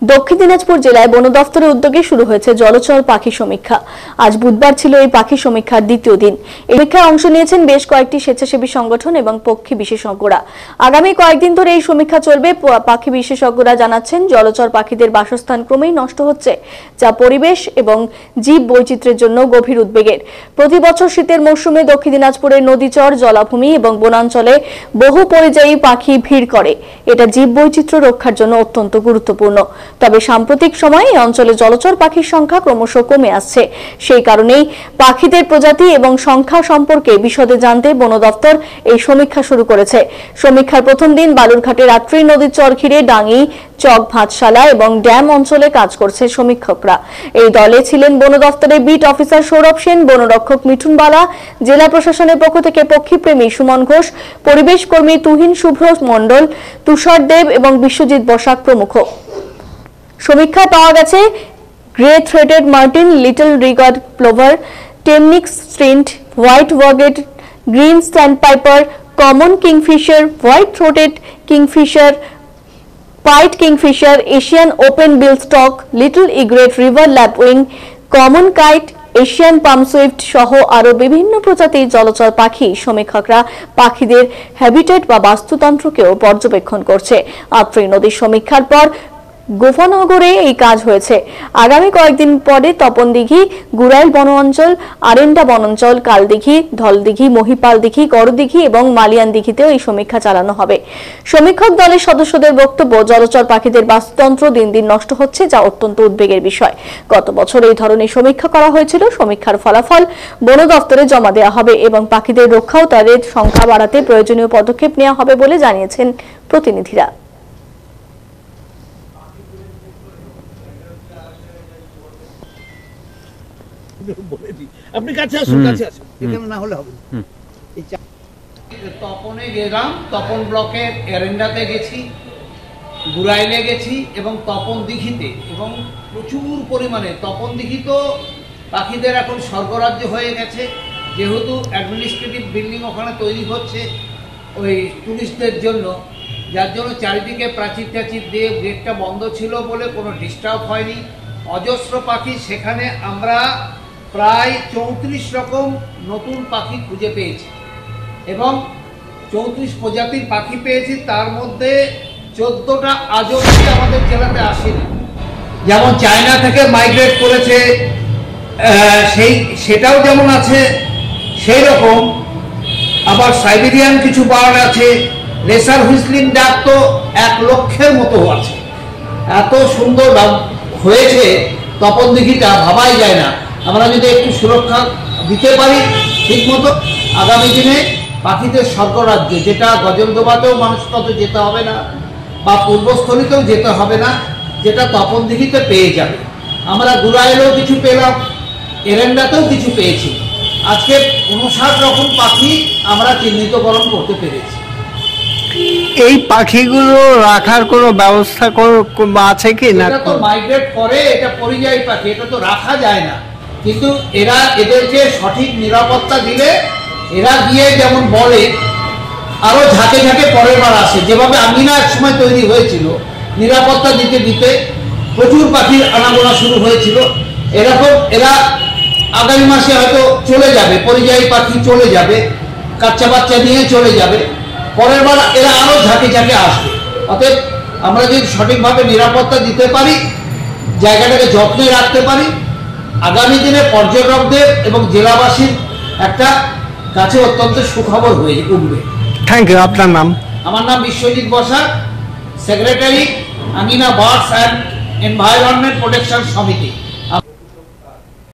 দক্ষিণ দিনাজপুর জেলায় বন দফতরের উদ্যোগে শুরু হয়েছে জলচর পাখি সমীক্ষা। আজ বুধবার ছিল এই পাখি সমীক্ষার দ্বিতীয় দিন। এই সমীক্ষায় অংশ নিয়েছেন বেশ কয়েকটি স্বেচ্ছাসেবী সংগঠন এবং পক্ষী বিশেষজ্ঞরা। আগামী কয়েকদিন ধরে এই সমীক্ষা চলবে। পাখি বিশেষজ্ঞরা জানাচ্ছেন, জলচর পাখিদের বাসস্থান ক্রমেই নষ্ট হচ্ছে, যা পরিবেশ এবং জীব বৈচিত্র্যের জন্য গভীর উদ্বেগের। প্রতি বছর শীতের মৌসুমে দক্ষিণ দিনাজপুরের নদীচর, জলাভূমি এবং বনাঞ্চলে বহু পরিযায়ী পাখি ভিড় করে। এটা জীব বৈচিত্র্য রক্ষার জন্য অত্যন্ত গুরুত্বপূর্ণ। তবে সাম্প্রতিক সময়ে এই অঞ্চলে জলচর পাখির সংখ্যা ক্রমশ কমে আসছে। সেই কারণেই পাখিদের প্রজাতি এবং সংখ্যা সম্পর্কে বিশদে জানতে বন দফতর এই সমীক্ষা শুরু করেছে। সমীক্ষার প্রথম দিন বালুরঘাটের রাত্রি নদীর চর ঘিরে ডাঙ্গি, চক, ভাতশালা এবং ড্যাম অঞ্চলে কাজ করছে সমীক্ষকরা। এই দলে ছিলেন বন দফতরের বিট অফিসার সৌরভ সেন, বনরক্ষক মিঠুন বালা, জেলা প্রশাসনের পক্ষ থেকে পক্ষীপ্রেমী সুমন ঘোষ, পরিবেশ কর্মী তুহিন শুভ্র মণ্ডল, তুষার দেব এবং বিশ্বজিৎ বসাক প্রমুখ। সমীক্ষায় পাওয়া গেছে grey throated martin, little ringed plover, Temminck's stint, white wagtail, green sandpiper, common kingfisher, white throated kingfisher, pied kingfisher, Asian open bill stork, little egret, river lapwing, common kite, Asian palm swift সহ আরো বিভিন্ন প্রজাতির জলচর পাখি। সমীক্ষকরা পাখিদের habitat বা বাস্তুতন্ত্রকেও পর্যবেক্ষণ করছে। আত্রি নদীর সমীক্ষার পর গোফানগরে এই কাজ হয়েছে। আগামী কয়েকদিন পরে তপনদিঘি, গুড়াইল বন অঞ্চল, আরেন্ডা বনাঞ্চল, কালদিঘি, ধলদিঘি, মহিপাল দিঘি, গড়দিঘি এবং মালিয়ান দিঘিতেও এই সমীক্ষা চালানো হবে। সমীক্ষক দলের সদস্যদের বক্তব্য, জলচর পাখিদের বাস্তুতন্ত্র দিন দিন নষ্ট হচ্ছে, যা অত্যন্ত উদ্বেগের বিষয়। গত বছর এই ধরনের সমীক্ষা করা হয়েছিল। সমীক্ষার ফলাফল বন দফতরে জমা দেওয়া হবে এবং পাখিদের রক্ষা ও তাদের সংখ্যা বাড়াতে প্রয়োজনীয় পদক্ষেপ নেওয়া হবে বলে জানিয়েছেন প্রতিনিধিরা। আপনি কাছে আসুন, কাছে আসুন, এখানে না হলে হবে। তপনে গেলাম, তপন ব্লকের এরেন্ডাতে গেছি, গুড়াইলে গেছি এবং তপন দিঘিতে, এবং প্রচুর পরিমাণে তপন দিঘি তো পাখিদের এখন স্বর্গরাজ্য হয়ে গেছে, যেহেতু অ্যাডমিনিস্ট্রেটিভ বিল্ডিং ওখানে তৈরি হচ্ছে ওই টুরিস্টদের জন্য, যার জন্য চারিদিকে প্রাচীর টাচীর দিয়ে গেটটা বন্ধ ছিল বলে কোনো ডিস্টার্ব হয়নি। অজস্র পাখি, সেখানে আমরা প্রায় 34 রকম নতুন পাখি খুঁজে পেয়েছি এবং 34 প্রজাতির পাখি পেয়েছি। তার মধ্যে 14টা আজ অবধি আমাদের জেলাতে আসেনি। যেমন চায়না থেকে মাইগ্রেট করেছে, সেটাও যেমন আছে, সেই রকম আবার সাইবেরিয়ান কিছু বার্ড আছে, রেসার হুইসলিং ডাক তো 1 লক্ষের মতো আছে। এত সুন্দর হয়েছে তপন দিঘিটা, ভাবাই যায় না। আমরা যদি একটু সুরক্ষা দিতে পারি ঠিক মতো, আগামী দিনে পাখিদের স্বর্গরাজ্য, যেটা গজলডোবাতেও মানুষ কত যেতে হবে না বা পূর্বস্থলীতেও যেতে হবে না, যেটা তপন দিঘিতে পেয়ে যাবে। আমরা গুড়াইলেও কিছু পেলাম, এরেন্ডাতেও কিছু পেয়েছি। আজকে 59 রকম পাখি আমরা চিহ্নিতকরণ করতে পেরেছি। এই পাখিগুলো রাখার কোনো ব্যবস্থা আছে কি না? এটা তো মাইগ্রেট করে, এটা পরিযায়ী পাখি, এটা তো রাখা যায় না। কিন্তু এদেরকে সঠিক নিরাপত্তা দিলে এরা গিয়ে যেমন বলে আরো ঝাঁকে ঝাঁকে পরের বার আসে। যেভাবে আমিনা এক সময় তৈরি হয়েছিল, নিরাপত্তা দিতে দিতে প্রচুর পাখির আনাগোনা শুরু হয়েছিল, এরকম এরা আগামী মাসে হয়তো চলে যাবে, পরিযায়ী পাখি চলে যাবে, বাচ্চা বাচ্চা নিয়ে চলে যাবে, পরের বার এরা আরো ঝাঁকে ঝাঁকে আসবে। অতএব আমরা যদি সঠিকভাবে নিরাপত্তা দিতে পারি, জায়গাটাকে যত্নে রাখতে পারি, আগামী দিনে পর্যটকদের এবং জেলাবাসীর একটা কাছে অত্যন্ত সুখবর হয়ে উঠবে। Thank you. আপনার নাম? আমার নাম Biswajit Basak, secretary Amina birds and environment protection সমিতি।